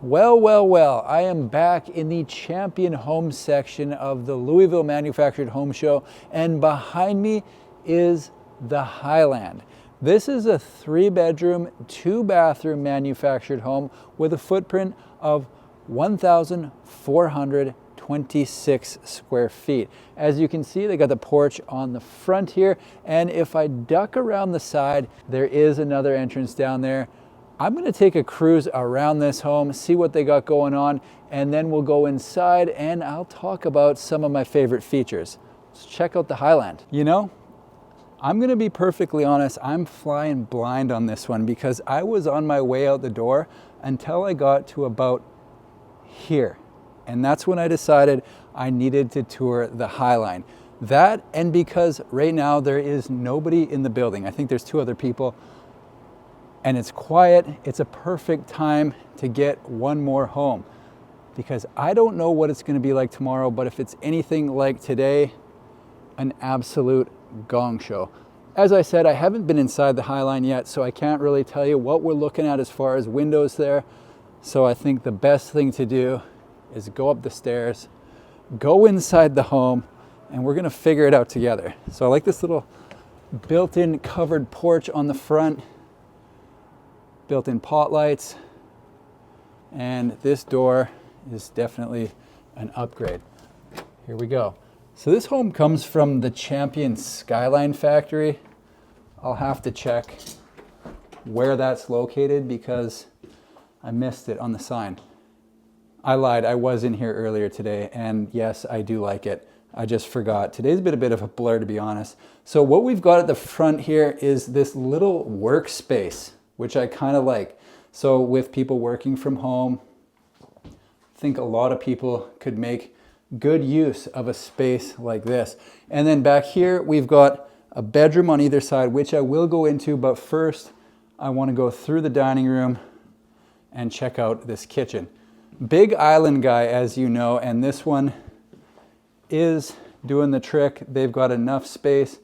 Well, I am back in the Champion Home section of the Louisville Manufactured Home Show, and behind me is the Highland. This is a 3-bedroom, 2-bathroom manufactured home with a footprint of 1,426 square feet. As you can see, they got the porch on the front here, and if I duck around the side, there is another entrance down there. I'm going to take a cruise around this home, see what they got going on, and then we'll go inside and I'll talk about some of my favorite features. Let's check out the Highland. You know, I'm going to be perfectly honest, I'm flying blind on this one because I was on my way out the door until I got to about here. And that's when I decided I needed to tour the Highline. That, and because right now there is nobody in the building. I think there's 2 other people. And it's quiet. It's a perfect time to get one more home because I don't know what it's going to be like tomorrow, but if it's anything like today, an absolute gong show. As I said, I haven't been inside the Highline yet, so I can't really tell you what we're looking at as far as windows there. So I think the best thing to do is go up the stairs, go inside the home, and we're going to figure it out together. So I like this little built-in covered porch on the front. Built-in pot lights, and this door is definitely an upgrade. Here we go. So this home comes from the Champion Skyline factory. I'll have to check where that's located because I missed it on the sign. I lied, I was in here earlier today, and yes, I do like it. I just forgot. Today's been a bit of a blur, to be honest. So what we've got at the front here is this little workspace, which I kind of like. So with people working from home, I think a lot of people could make good use of a space like this. And then back here, we've got a bedroom on either side, which I will go into, but first I want to go through the dining room and check out this kitchen. Big island guy, as you know, and this one is doing the trick. They've got enough space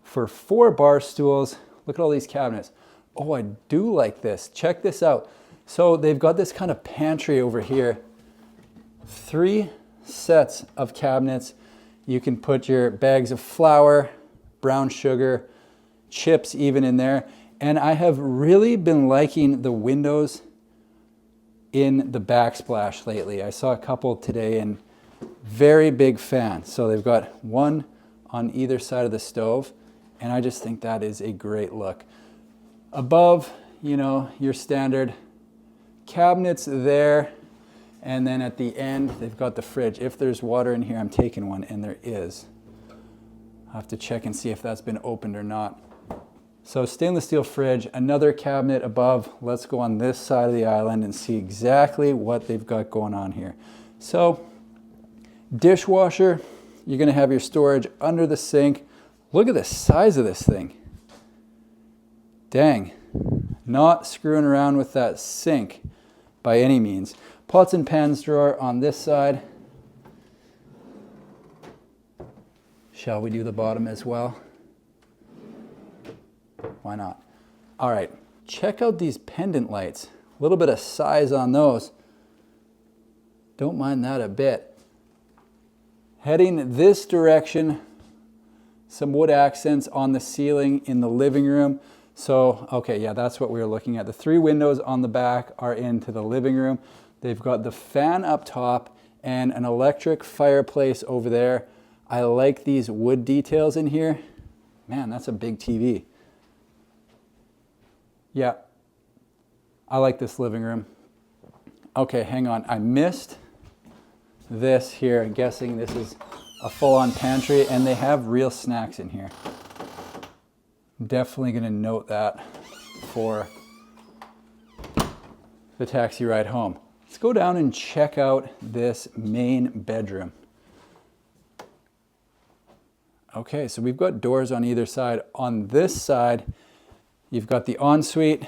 for 4 bar stools. Look at all these cabinets. Oh, I do like this. Check this out. So they've got this kind of pantry over here. 3 sets of cabinets. You can put your bags of flour, brown sugar, chips even in there. And I have really been liking the windows in the backsplash lately. I saw a couple today and very big fan. So they've got one on either side of the stove. And I just think that is a great look. Above, you know, your standard cabinets there, and then at the end they've got the fridge. If there's water in here, I'm taking one, and there is. I'll have to check and see if that's been opened or not. So stainless steel fridge, another cabinet above. Let's go on this side of the island and see exactly what they've got going on here. So dishwasher, you're going to have your storage under the sink. Look at the size of this thing. Dang, not screwing around with that sink by any means. Pots and pans drawer on this side. Shall we do the bottom as well? Why not? All right, check out these pendant lights. A little bit of size on those. Don't mind that a bit. Heading this direction, some wood accents on the ceiling in the living room. So, okay, yeah, that's what we were looking at. The 3 windows on the back are into the living room. They've got the fan up top and an electric fireplace over there. I like these wood details in here. Man, that's a big TV. Yeah, I like this living room. Okay, hang on. I missed this here. I'm guessing this is a full-on pantry, and they have real snacks in here. Definitely going to note that for the taxi ride home. Let's go down and check out this main bedroom. Okay, so we've got doors on either side. On this side, you've got the ensuite,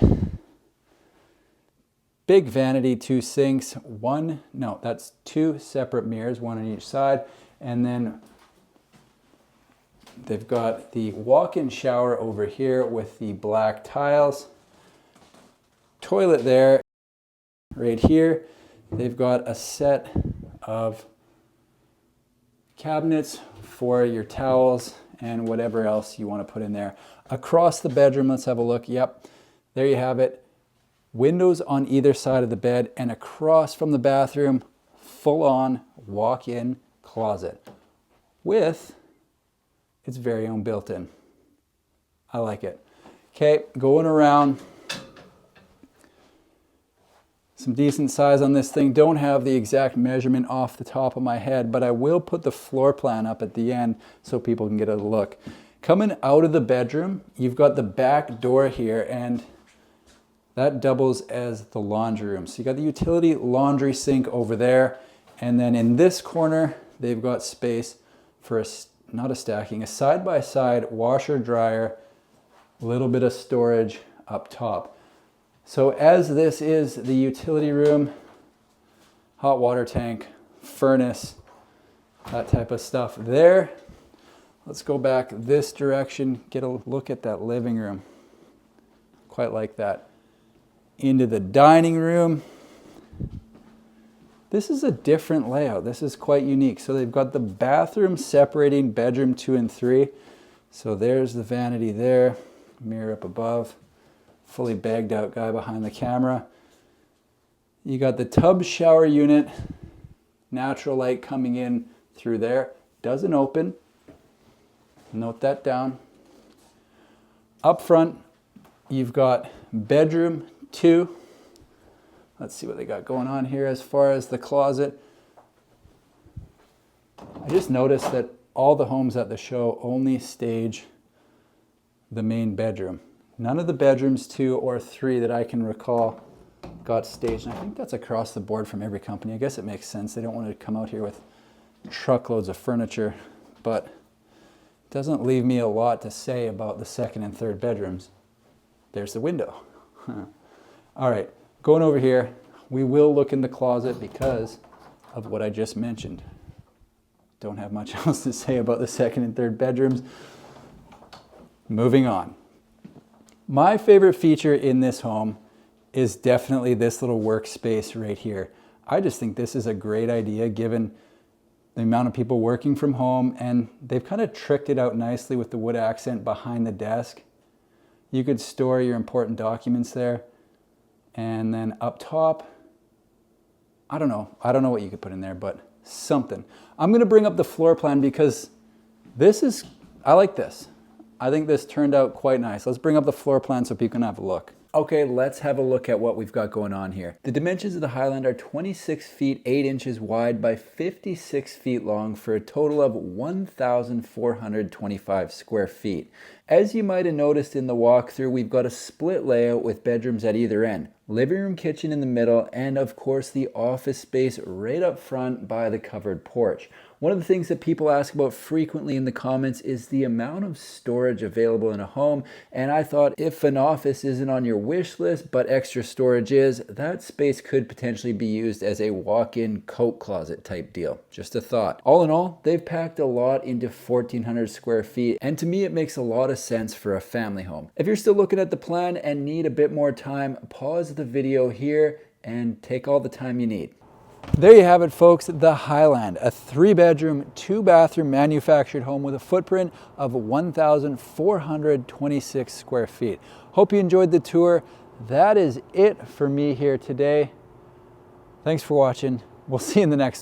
big vanity, 2 sinks, that's 2 separate mirrors, 1 on each side, and then they've got the walk-in shower over here with the black tiles. Toilet there, right here. they've got a set of cabinets for your towels and whatever else you want to put in there. Across the bedroom, let's have a look. Yep, there you have it. Windows on either side of the bed, and across from the bathroom, full-on walk-in closet with its very own built-in. I like it. Okay, going around. Some decent size on this thing. Don't have the exact measurement off the top of my head, but I will put the floor plan up at the end so people can get a look. Coming out of the bedroom, you've got the back door here, and that doubles as the laundry room. So you got the utility laundry sink over there, and then in this corner, they've got space for a side-by-side washer dryer, a little bit of storage up top. So as this is the utility room, hot water tank, furnace, that type of stuff there. Let's go back this direction, get a look at that living room. Quite like that. Into the dining room. This is a different layout. This is quite unique. So they've got the bathroom separating bedroom 2 and 3. So there's the vanity there, mirror up above. Fully bagged out guy behind the camera. You got the tub shower unit, natural light coming in through there. Doesn't open. Note that down. Up front, you've got bedroom 2. Let's see what they got going on here as far as the closet. I just noticed that all the homes at the show only stage the main bedroom. None of the bedrooms 2 or 3 that I can recall got staged. And I think that's across the board from every company. I guess it makes sense. They don't want to come out here with truckloads of furniture, but it doesn't leave me a lot to say about the 2nd and 3rd bedrooms. There's the window. All right, going over here, we will look in the closet because of what I just mentioned. Don't have much else to say about the 2nd and 3rd bedrooms. Moving on. My favorite feature in this home is definitely this little workspace right here. I just think this is a great idea given the amount of people working from home, and they've kind of tricked it out nicely with the wood accent behind the desk. You could store your important documents there. And then up top, I don't know what you could put in there, but something. I'm gonna bring up the floor plan because I like this. I think this turned out quite nice. Let's bring up the floor plan so people can have a look. Okay, let's have a look at what we've got going on here. The dimensions of the Highland are 26 feet 8 inches wide by 56 feet long for a total of 1,425 square feet. As you might have noticed in the walkthrough, we've got a split layout with bedrooms at either end. Living room, kitchen in the middle, and of course the office space right up front by the covered porch. One of the things that people ask about frequently in the comments is the amount of storage available in a home, and I thought if an office isn't on your wish list but extra storage is, that space could potentially be used as a walk-in coat closet type deal. Just a thought. All in all, they've packed a lot into 1,400 square feet, and to me it makes a lot of sense for a family home. If you're still looking at the plan and need a bit more time, pause the video here and take all the time you need. There you have it, folks, the Highland, a 3-bedroom, 2-bathroom manufactured home with a footprint of 1,426 square feet. Hope you enjoyed the tour. That is it for me here today. Thanks for watching. We'll see you in the next